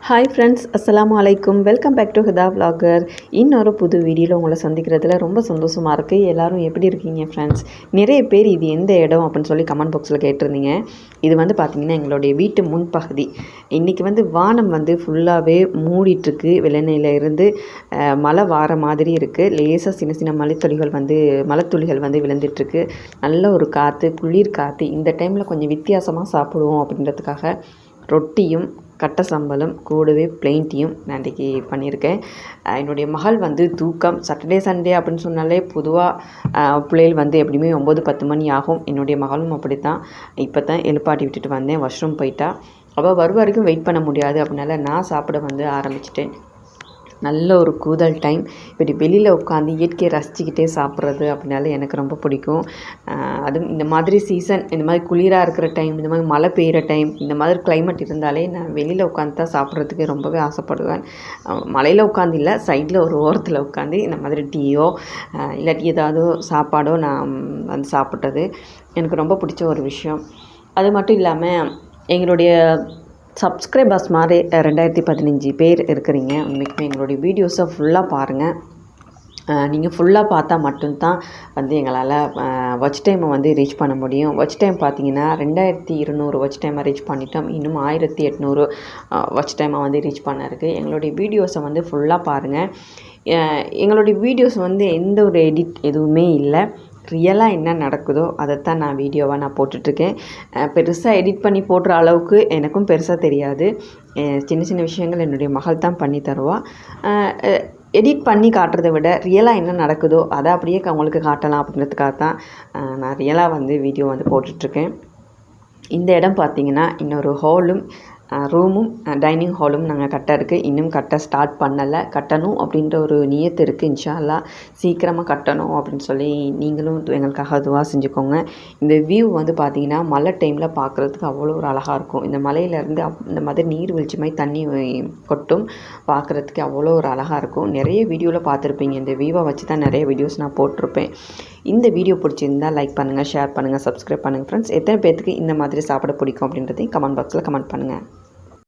Hi friends, அஸ்ஸலாமு அலைக்கும். Welcome back to Hitha vlogger. இன்னொரு புது வீடியோவில் உங்களை சந்திக்கிறதுல ரொம்ப சந்தோஷமாக இருக்குது. எல்லோரும் எப்படி இருக்கீங்க ஃப்ரெண்ட்ஸ்? நிறைய பேர் இது எந்த இடம் அப்படின்னு சொல்லி கமெண்ட் பாக்ஸில் கேட்டிருந்தீங்க. இது பார்த்திங்கன்னா எங்களுடைய வீட்டு முன்பகுதி. இன்றைக்கி வானம் ஃபுல்லாகவே மூடிட்டுருக்கு. வெள்ளனையில் இருந்து மழை வார மாதிரி இருக்குது. லேசாக சின்ன சின்ன மலைத்துளிகள் விழுந்துட்டுருக்கு. நல்ல ஒரு காற்று, குளிர் காற்று. இந்த டைமில் கொஞ்சம் வித்தியாசமாக சாப்பிடுவோம் அப்படின்றதுக்காக ரொட்டியும் கட்டை சம்பலும் கூடவே பிளெயின் டீயும் நான் இன்றைக்கி பண்ணியிருக்கேன். என்னுடைய மகள் தூக்கம் சாட்டர்டே சண்டே அப்படின்னு சொன்னாலே பொதுவாக பிள்ளைகள் எப்படியுமே 9-10 மணி ஆகும். என்னுடைய மகளும் அப்படி தான். இப்போ தான் எழுப்பாட்டி விட்டுட்டு வந்தேன். வாஷ்ரூம் போயிட்டா. அவள் வரும் வரைக்கும் வெயிட் பண்ண முடியாது. அப்படினால நான் சாப்பிட ஆரம்பிச்சிட்டேன். நல்ல ஒரு கூதல் டைம். இப்படி வெளியில் உட்காந்து இயற்கையை ரசிச்சுக்கிட்டே சாப்பிட்றது அப்படின்னால எனக்கு ரொம்ப பிடிக்கும். அதுவும் இந்த மாதிரி சீசன், இந்த மாதிரி குளிராக இருக்கிற டைம், இந்த மாதிரி மழை பெய்கிற டைம், இந்த மாதிரி கிளைமேட் இருந்தாலே நான் வெளியில் உட்காந்து தான் சாப்பிட்றதுக்கு ரொம்பவே ஆசைப்படுவேன். மலையில் உட்காந்து இல்லை, சைடில் ஒரு ஓரத்தில் உட்காந்து இந்த மாதிரி டீயோ இல்லாட்டி ஏதாவது சாப்பாடோ நான் சாப்பிட்றது எனக்கு ரொம்ப பிடிச்ச ஒரு விஷயம். அது மட்டும் இல்லாமல் எங்களுடைய சப்ஸ்கிரைபர்ஸ் மாதிரி 2015 பேர் இருக்கிறீங்க. உண்மைக்குமே எங்களுடைய வீடியோஸை ஃபுல்லாக பாருங்கள். நீங்கள் ஃபுல்லாக பார்த்தா மட்டும்தான் எங்களால் வாட்ச் டைமை ரீச் பண்ண முடியும். வாட்ச் டைம் பார்த்தீங்கன்னா 2200 வாட்ச் டைமை ரீச் பண்ணிட்டோம். இன்னும் 1800 வாட்ச் டைமை ரீச் பண்ண இருக்குது. எங்களுடைய வீடியோஸை ஃபுல்லாக பாருங்கள். எங்களுடைய வீடியோஸ் எந்த ஒரு எடிட் எதுவுமே இல்லை. ரியலாக என்ன நடக்குதோ அதைத்தான் நான் வீடியோவாக போட்டுட்ருக்கேன். பெருசாக எடிட் பண்ணி போடுற அளவுக்கு எனக்கும் பெருசாக தெரியாது. சின்ன சின்ன விஷயங்கள் என்னுடைய மகள் தான் பண்ணி தருவாள். எடிட் பண்ணி காட்டுறதை விட ரியலாக என்ன நடக்குதோ அதை அப்படியே அவங்களுக்கு காட்டலாம் அப்படின்றதுக்காக தான் நான் ரியலாக வீடியோ போட்டுட்ருக்கேன். இந்த இடம் பார்த்திங்கன்னா இன்னொரு ஹாலும் ரூமும் டைனிங் ஹாலும் நாங்கள் கட்ட இருக்குது. இன்னும் கட்ட ஸ்டார்ட் பண்ணலை. கட்டணும் அப்படின்ற ஒரு நியத்து இருக்குது. இன்ஷா அல்லாஹ் சீக்கிரமாக கட்டணும் அப்படின்னு சொல்லி நீங்களும் எங்களுக்காக துவா செஞ்சுக்கோங்க. இந்த வியூ பார்த்திங்கன்னா மழை டைமில் பார்க்குறதுக்கு அவ்வளோ ஒரு அழகாக இருக்கும். இந்த மலையிலேருந்து இந்த மாதிரி நீர்வீழ்ச்சி மாதிரி தண்ணி கொட்டும். பார்க்குறதுக்கு அவ்வளோ ஒரு அழகாக இருக்கும். நிறைய வீடியோவில் பார்த்துருப்பீங்க. இந்த வியூவை வச்சு தான் நிறைய வீடியோஸ் நான் போட்டிருப்பேன். இந்த வீடியோ பிடிச்சிருந்தால் லைக் பண்ணுங்கள், ஷேர் பண்ணுங்கள், சப்ஸ்கிரைப் பண்ணுங்கள் ஃப்ரெண்ட்ஸ். எத்தனை பேர்த்துக்கு இந்த மாதிரி சாப்பிட பிடிக்கும் அப்படின்றதையும் கமெண்ட் பாக்ஸில் கமெண்ட் பண்ணுங்கள்.